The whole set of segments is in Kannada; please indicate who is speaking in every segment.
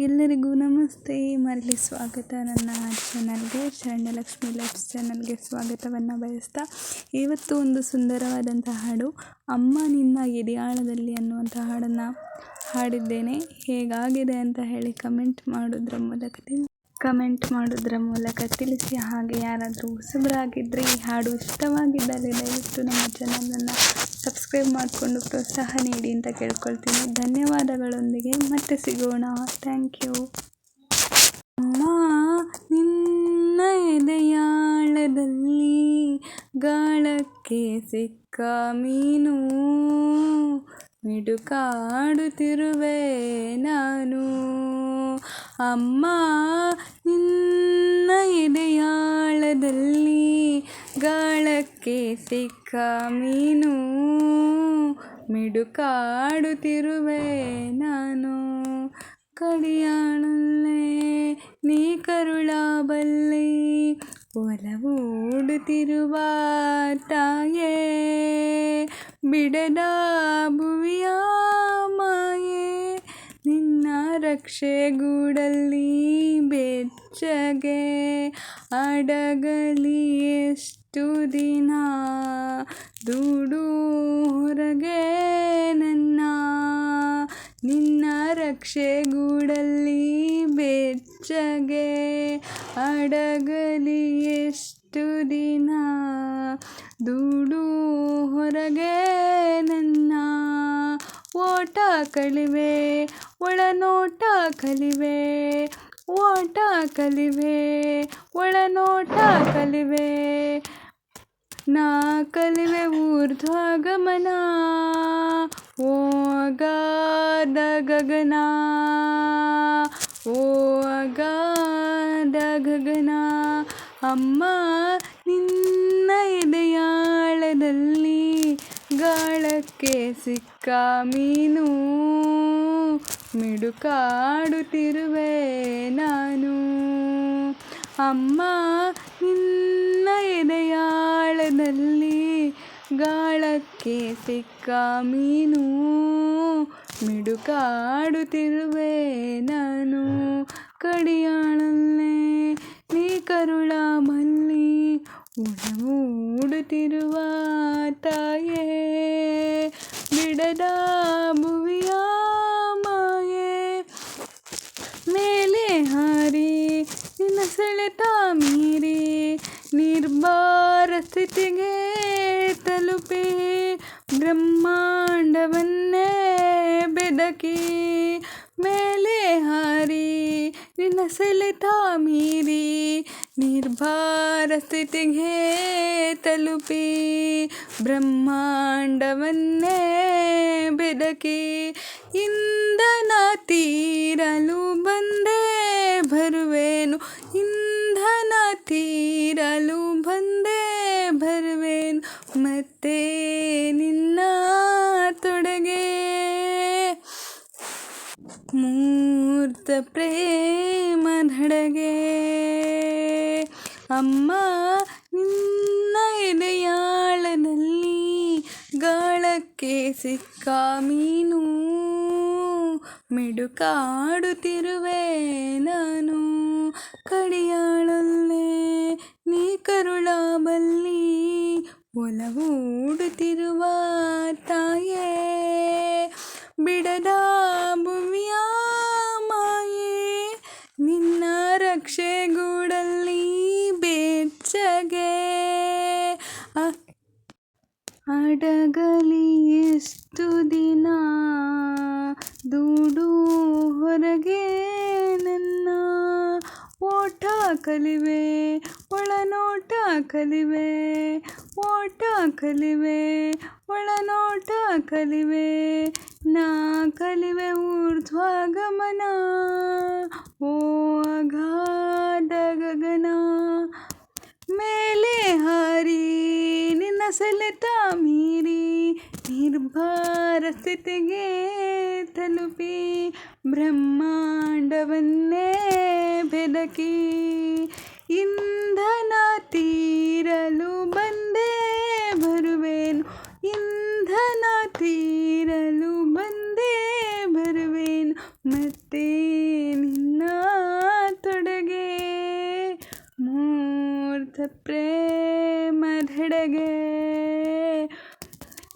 Speaker 1: ಎಲ್ಲರಿಗೂ ನಮಸ್ತೆ. ಮರಳಿ ಸ್ವಾಗತ ನನ್ನ ಚಾನಲ್ಗೆ, ಶರಣ್ಯಲಕ್ಷ್ಮಿ ಲವ್ಸ್ ಚಾನಲ್ಗೆ ಸ್ವಾಗತವನ್ನು ಬಯಸ್ತಾ, ಇವತ್ತು ಒಂದು ಸುಂದರವಾದಂಥ ಹಾಡು ಅಮ್ಮ ನಿನ್ನ ಎದೆಯಾಳದಲ್ಲಿ ಅನ್ನುವಂಥ ಹಾಡನ್ನು ಹಾಡಿದ್ದೇನೆ. ಹೇಗಾಗಿದೆ ಅಂತ ಹೇಳಿ ಕಮೆಂಟ್ ಮಾಡೋದ್ರ ಮೂಲಕ ತಿಳಿಸಿ. ಹಾಗೆ ಯಾರಾದರೂ ಹೊಸಬರಾಗಿದ್ದರೆ ಈ ಹಾಡು ಇಷ್ಟವಾಗಿದ್ದರೆ ದಯವಿಟ್ಟು ನಮ್ಮ ಚಾನಲನ್ನು ಸಬ್ಸ್ಕ್ರೈಬ್ ಮಾಡಿಕೊಂಡು ಪ್ರೋತ್ಸಾಹ ನೀಡಿ ಅಂತ ಕೇಳ್ಕೊಳ್ತೀನಿ. ಧನ್ಯವಾದಗಳೊಂದಿಗೆ ಮತ್ತೆ ಸಿಗೋಣ. Thank you. ಅಮ್ಮ ನಿನ್ನ ಎದೆಯಾಳದಲ್ಲಿ ಗಾಳಕ್ಕೆ ಸಿಕ್ಕ ಮೀನು, ಮಿಡುಕಾಡುತ್ತಿರುವೆ ನಾನು. ಅಮ್ಮ ನಿನ್ನ ಎದೆಯಾಳದಲ್ಲಿ ಗಾಳಕ್ಕೆ ಸಿಕ್ಕ ಮೀನು, ಮಿಡುಕಾಡುತ್ತಿರುವೆ ನಾನು. ಕಡಿಯಾಳಲ್ಲೇ ನೀ ಕರುಳಬಲ್ಲೆ, ಒಲವೂಡುತ್ತಿರುವ ತಾಯೇ, ಬಿಡದ ಭುವಿಯ ಮಾಯೆ. ನಿನ್ನ ರಕ್ಷೆಗೂಡಲ್ಲಿ ಬೆಚ್ಚಗೆ ಅಡಗಲಿ ಎಷ್ಟು ದಿನ, ದೂಡು ಹೊರಗೆ ನನ್ನ. ನಿನ್ನ ರಕ್ಷೆಗೂಡಲ್ಲಿ ಬೆಚ್ಚಗೆ ಅಡಗಲಿ ಎಷ್ಟು ದಿನ, ದೂಡು ಹೊರಗೆ ನನ್ನ. ಓಟ ಕಲಿವೆ ಒಳನೋಟ ಕಲಿವೆ, ಓಟ ಕಲಿವೆ ಒಳನೋಟ ಕಲಿವೆ. ನಾ ಕಲಿವೆ ಊರ್ಧ್ವಗಮನ, ಓ ಅಗಾಧ ಗಗನ, ಓ ಅಗಾಧ ಗಗನ. ಅಮ್ಮ ನಿನ್ನ ಎದೆಯಾಳದಲ್ಲಿ ಗಾಳಕ್ಕೆ ಸಿಕ್ಕ ಮೀನು, ಮಿಡುಕಾಡುತ್ತಿರುವೆ ನಾನು. ಅಮ್ಮ ನಿನ್ನ ಎದೆಯಾಳದಲ್ಲಿ ಗಾಳಕ್ಕೆ ಸಿಕ್ಕ ಮೀನು, ಮಿಡುಕಾಡುತ್ತಿರುವೆ ನಾನು. ಕಡಿಯಾಳಲ್ಲೇ ನೀ ಕರುಳ ಮಲ್ಲಿ, ಒಲವೂಡುತ್ತಿರುವ ತಾಯೇ, ಬಿಡದ ಭುವಿಯ ಮಾಯೆ. ಮೇಲೆ ಹಾರಿ ನಿನ್ನ ಸೆಳೆತ ಮೀರಿ, ನಿರ್ಭರ ಸ್ಥಿತಿಗೆ ತಲುಪಿ, ಬ್ರಹ್ಮಾಂಡವನ್ನೇ ಬೆದಕಿ. ಮೇಲೆ ಹಾರಿ ನಿನ್ನ ಸೆಳೆತ ಮೀರಿ, ನಿರ್ಭರ ಸ್ಥಿತಿಗೆ ತಲುಪಿ, ಬ್ರಹ್ಮಾಂಡವನ್ನೇ ಬೆದಕಿ. ಇಂಧನ ತೀರಲು ಬಂದೇ ಬರುವೆನು, ಇಂಧನ ತೀರಲು ಬಂದೇ ಬರುವೆನು, ಮತ್ತೆ ನಿನ್ನ ತೊಡೆಗೆ. ಮೂರ್ತ ಪ್ರೇಮದಡೆಗೆ ಅಮ್ಮ ನಿನ್ನ ಎದೆಯಾಳದಲ್ಲಿ ಗಾಳಕ್ಕೆ ಸಿಕ್ಕ ಮೀನು, ಮಿಡುಕಾಡುತ್ತಿರುವೆ ನಾನು. ಕಡಿಯಾಳಲ್ಲೇ ನೀ ಕರುಳ ಬಲ್ಲಿ, ಒಲವೂಡುತ್ತಿರುವ ತಾಯೇ, ಬಿಡದ ಭುವಿಯ ಮಾಯೆ. ನಿನ್ನ ರಕ್ಷೆಗೂಡಲ್ಲಿ ಬೆಚ್ಚಗೆ ಅಡಗಲಿ ಎಷ್ಟು ದಿನ, ದೂಡು ಹೊರಗೆ ನನ್ನ. ಓಟ ಕಲಿವೆ ಒಳನೋಟ ಕಲಿವೆ, ಓಟ ಕಲಿವೆ ಒಳನೋಟ ಕಲಿವೆ. ನಾ ಕಲಿವೆ ಊರ್ಧ್ವಗಮನ, ಓ ಅಗಾಧ ಗಗನ. ಮೇಲೆ ಹಾರಿ ನಿನ್ನ ಸೆಳೆತ ಮೀರಿ, ನಿರ್ಭರ ಸ್ಥಿತಿಗೆ ತಲುಪಿ, ಬ್ರಹ್ಮಾಂಡವನ್ನೇ ಬೆದಕಿ. ಇಂಧನ ತೀರಲು ಬಂದೇ ಬರುವೆನು, ಇಂಧನ ತೀರಲು ಬಂದೇ ಬರುವೆನು, ಮತ್ತೆ ಕಡೆಗೆ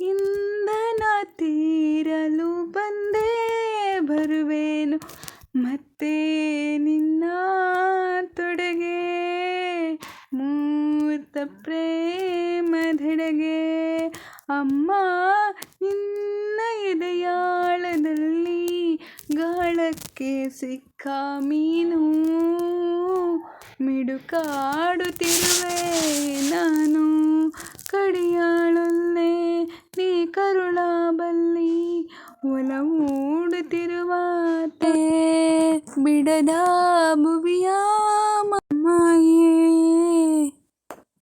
Speaker 1: ಇಂಧನ ತೀರಲು ಬಂದೇ ಬರುವೆನು ಮತ್ತೆ ನಿನ್ನ ತೊಡೆಗೆ ಮೂರ್ತ ಪ್ರೇಮದೆಡೆಗೆ ಅಮ್ಮ ನಿನ್ನ ಎದೆಯಾಳದಲ್ಲಿ ಗಾಳಕ್ಕೆ ಸಿಕ್ಕ ಮೀನು ಮಿಡುಕಾಡುತ್ತಿರುವೆ ನಾನು ಕಡಿಯಾಳೊಲ್ಲೆ ನೀ ಕರುಳ ಬಲ್ಲಿ ಒಲವೂಡುತ್ತಿರುವ ಬಿಡದ